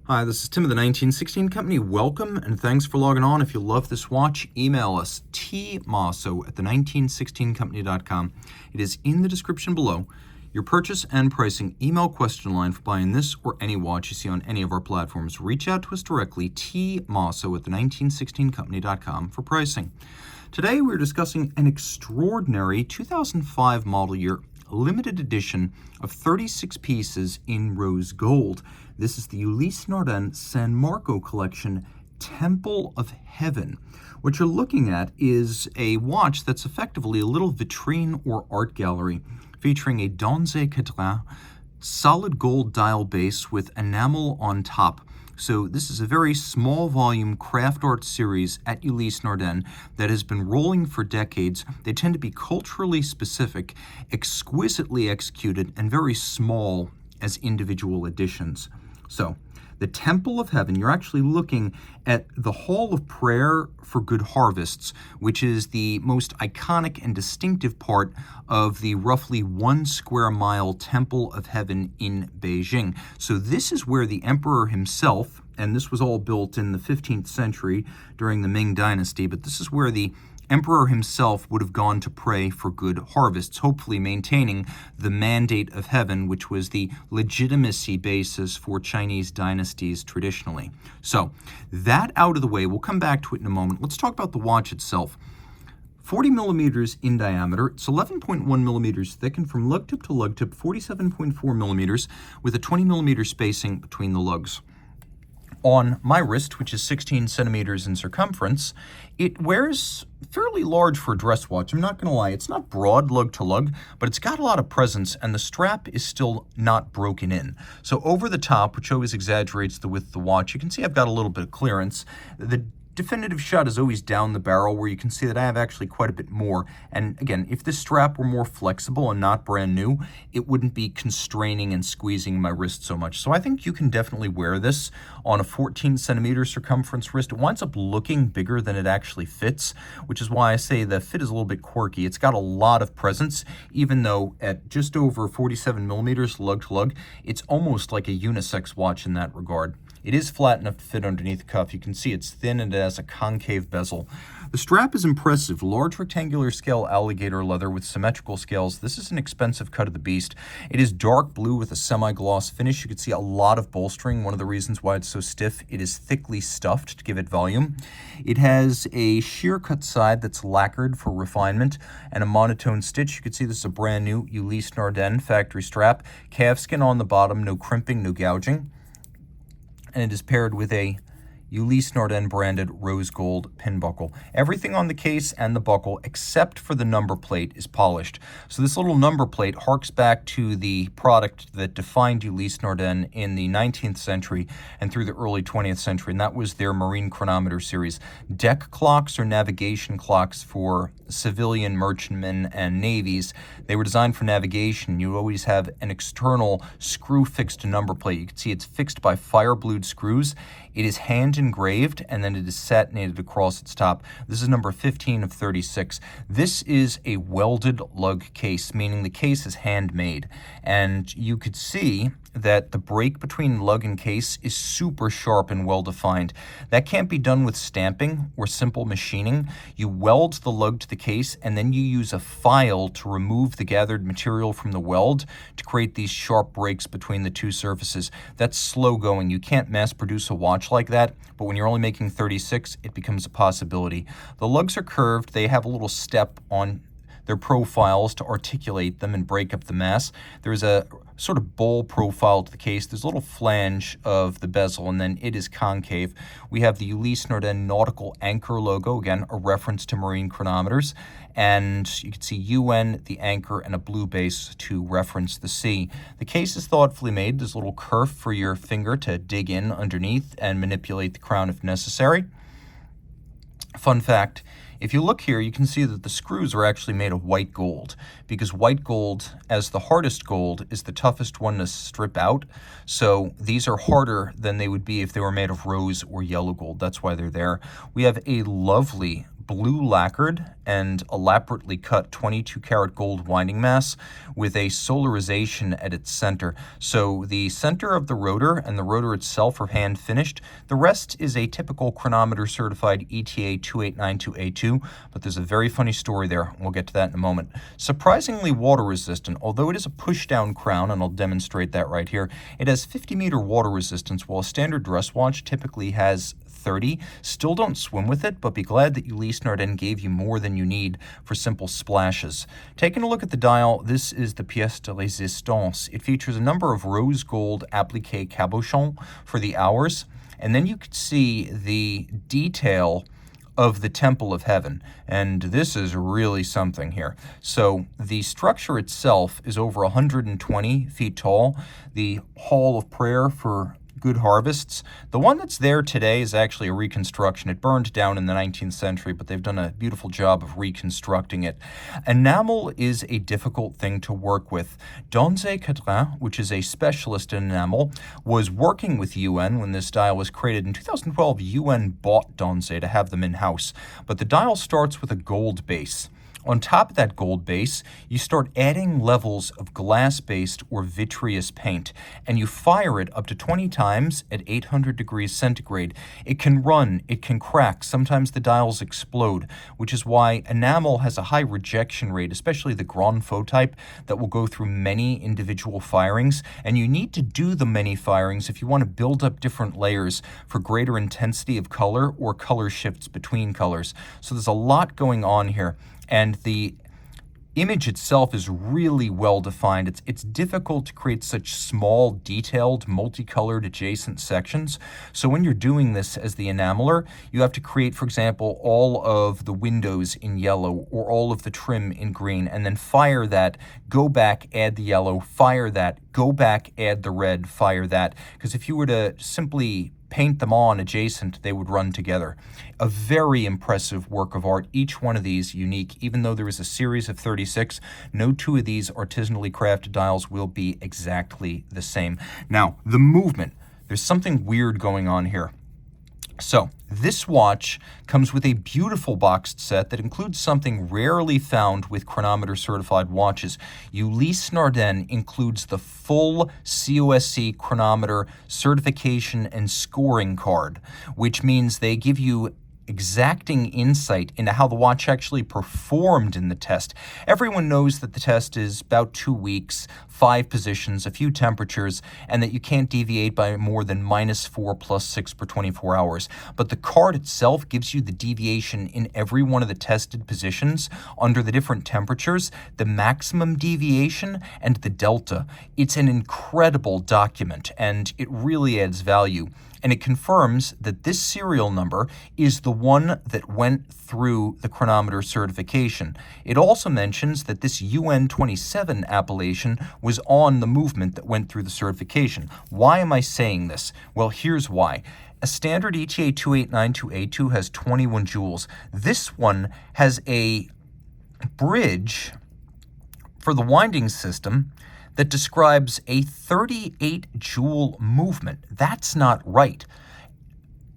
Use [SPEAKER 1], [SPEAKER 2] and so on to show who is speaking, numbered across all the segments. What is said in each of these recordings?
[SPEAKER 1] Hi, this is Tim of the 1916 Company. Welcome and thanks for logging on. If you love this watch, email us tmosso@the1916company.com. It is in the description below. Your purchase and pricing email question line for buying this or any watch you see on any of our platforms. Reach out to us directly, tmosso@the1916company.com for pricing. Today we're discussing an extraordinary 2005 model year limited edition of 36 pieces in rose gold. This is the Ulysse Nardin San Marco collection, Temple of Heaven. What you're looking at is a watch that's effectively a little vitrine or art gallery featuring a Donze Cadran solid gold dial base with enamel on top. So this is a very small volume craft art series at Ulysse Nardin that has been rolling for decades. They tend to be culturally specific, exquisitely executed, and very small as individual editions. So the Temple of Heaven, you're actually looking at the Hall of Prayer for Good Harvests, which is the most iconic and distinctive part of the roughly 1 square mile Temple of Heaven in Beijing. So this is where the emperor himself, and this was all built in the 15th century during the Ming Dynasty, but this is where the emperor himself would have gone to pray for good harvests, hopefully maintaining the mandate of heaven, which was the legitimacy basis for Chinese dynasties traditionally. So that out of the way, we'll come back to it in a moment. Let's talk about the watch itself. 40 millimeters in diameter, it's 11.1 millimeters thick, and from lug tip to lug tip, 47.4 millimeters with a 20 millimeter spacing between the lugs. On my wrist, which is 16 centimeters in circumference, it wears fairly large for a dress watch. I'm not going to lie, it's not broad lug to lug, but it's got a lot of presence, and the strap is still not broken in. So over the top, which always exaggerates the width of the watch, you can see I've got a little bit of clearance. The definitive shot is always down the barrel, where you can see that I have actually quite a bit more. And again, if this strap were more flexible and not brand new, it wouldn't be constraining and squeezing my wrist so much. So I think you can definitely wear this on a 14 centimeter circumference wrist. It winds up looking bigger than it actually fits, which is why I say the fit is a little bit quirky. It's got a lot of presence, even though at just over 47 millimeters lug to lug, it's almost like a unisex watch in that regard. It is flat enough to fit underneath the cuff. You can see it's thin and it has a concave bezel. The strap is impressive. Large rectangular scale alligator leather with symmetrical scales. This is an expensive cut of the beast. It is dark blue with a semi-gloss finish. You can see a lot of bolstering. One of the reasons why it's so stiff, it is thickly stuffed to give it volume. It has a sheer cut side that's lacquered for refinement and a monotone stitch. You can see this is a brand new Ulysse Nardin factory strap. Calfskin on the bottom, no crimping, no gouging. And it is paired with a Ulysse Nardin branded rose gold pin buckle. Everything on the case and the buckle, except for the number plate, is polished. So this little number plate harks back to the product that defined Ulysse Nardin in the 19th century and through the early 20th century, and that was their marine chronometer series. Deck clocks or navigation clocks for civilian merchantmen and navies. They were designed for navigation. You always have an external screw-fixed number plate. You can see it's fixed by fire-blued screws. It is hand engraved, and then it is satinated across its top. This is number 15 of 36. This is a welded lug case, meaning the case is handmade. And you could see that the break between lug and case is super sharp and well-defined. That can't be done with stamping or simple machining. You weld the lug to the case, and then you use a file to remove the gathered material from the weld to create these sharp breaks between the two surfaces. That's slow going. You can't mass produce a watch like that, but when you're only making 36, it becomes a possibility. The lugs are curved. They have a little step on their profiles to articulate them and break up the mass. There's a sort of bowl profile to the case. There's a little flange of the bezel, and then it is concave. We have the Ulysse Nardin nautical anchor logo, again, a reference to marine chronometers. And you can see UN, the anchor, and a blue base to reference the sea. The case is thoughtfully made. There's a little kerf for your finger to dig in underneath and manipulate the crown if necessary. Fun fact, if you look here, you can see that the screws are actually made of white gold, because white gold, as the hardest gold, is the toughest one to strip out. So these are harder than they would be if they were made of rose or yellow gold. That's why they're there. We have a lovely blue lacquered and elaborately cut 22 karat gold winding mass with a solarization at its center. So the center of the rotor and the rotor itself are hand finished. The rest is a typical chronometer certified ETA 2892A2, but there's a very funny story there. We'll get to that in a moment. Surprisingly water resistant, although it is a push down crown, and I'll demonstrate that right here. It has 50-meter water resistance, while a standard dress watch typically has 30. Still don't swim with it, but be glad that Ulysse Nardin gave you more than you need for simple splashes. Taking a look at the dial, this is the pièce de résistance. It features a number of rose gold appliqué cabochons for the hours, and then you can see the detail of the Temple of Heaven, and this is really something here. So the structure itself is over 120 feet tall. The Hall of Prayer for Good Harvests. The one that's there today is actually a reconstruction. It burned down in the 19th century, but they've done a beautiful job of reconstructing it. Enamel is a difficult thing to work with. Donze Cadrin, which is a specialist in enamel, was working with UN when this dial was created. In 2012, UN bought Donze to have them in-house, but the dial starts with a gold base. On top of that gold base, you start adding levels of glass-based or vitreous paint, and you fire it up to 20 times at 800 degrees centigrade. It can run, it can crack, sometimes the dials explode, which is why enamel has a high rejection rate, especially the Grand Faux type, that will go through many individual firings, and you need to do the many firings if you want to build up different layers for greater intensity of color or color shifts between colors. So there's a lot going on here. And the image itself is really well defined. It's difficult to create such small, detailed, multicolored adjacent sections. So when you're doing this as the enameler, you have to create, for example, all of the windows in yellow or all of the trim in green, and then fire that, go back, add the yellow, fire that, go back, add the red, fire that. Because if you were to simply paint them on adjacent, they would run together. A very impressive work of art, each one of these unique. Even though there is a series of 36, no two of these artisanally crafted dials will be exactly the same. Now, the movement. There's something weird going on here. So, this watch comes with a beautiful boxed set that includes something rarely found with chronometer certified watches. Ulysse Nardin includes the full COSC chronometer certification and scoring card, which means they give you exacting insight into how the watch actually performed in the test. Everyone knows that the test is about 2 weeks, 5 positions, a few temperatures, and that you can't deviate by more than -4 + 6 per 24 hours. But the card itself gives you the deviation in every one of the tested positions under the different temperatures, the maximum deviation, and the delta. It's an incredible document, and it really adds value. And it confirms that this serial number is the one that went through the chronometer certification. It also mentions that this UN27 appellation was on the movement that went through the certification. Why am I saying this? Well, here's why. A standard ETA 2892A2 has 21 joules. This one has a bridge for the winding system that describes a 38 joule movement. That's not right.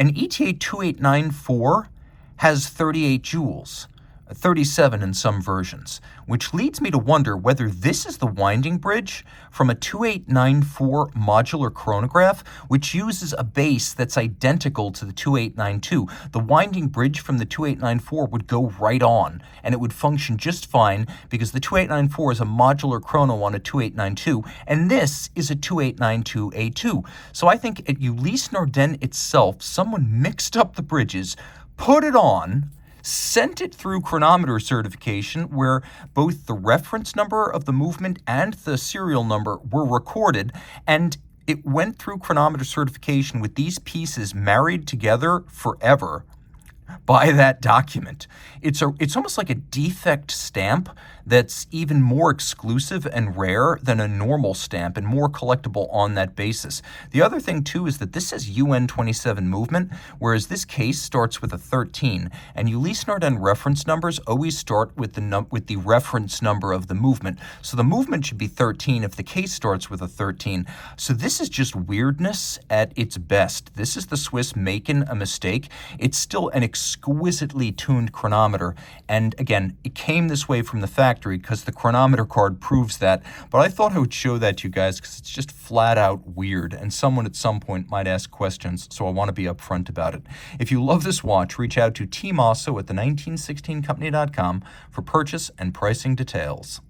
[SPEAKER 1] An ETA 2894 has 38 joules, 37 in some versions, which leads me to wonder whether this is the winding bridge from a 2894 modular chronograph, which uses a base that's identical to the 2892. The winding bridge from the 2894 would go right on, and it would function just fine because the 2894 is a modular chrono on a 2892, and this is a 2892A2. So I think at Ulysse Nardin itself, someone mixed up the bridges, put it on, sent it through chronometer certification where both the reference number of the movement and the serial number were recorded, and it went through chronometer certification with these pieces married together forever by that document. It's almost like a defect stamp that's even more exclusive and rare than a normal stamp and more collectible on that basis. The other thing too is that this says UN27 movement, whereas this case starts with a 13, and Ulysse Nardin reference numbers always start with the reference number of the movement. So the movement should be 13 if the case starts with a 13. So this is just weirdness at its best. This is the Swiss making a mistake. It's still an exquisitely tuned chronometer. And again, it came this way from the factory because the chronometer card proves that. But I thought I would show that to you guys because it's just flat out weird. And someone at some point might ask questions, so I want to be upfront about it. If you love this watch, reach out to Team Mosso at the 1916company.com for purchase and pricing details.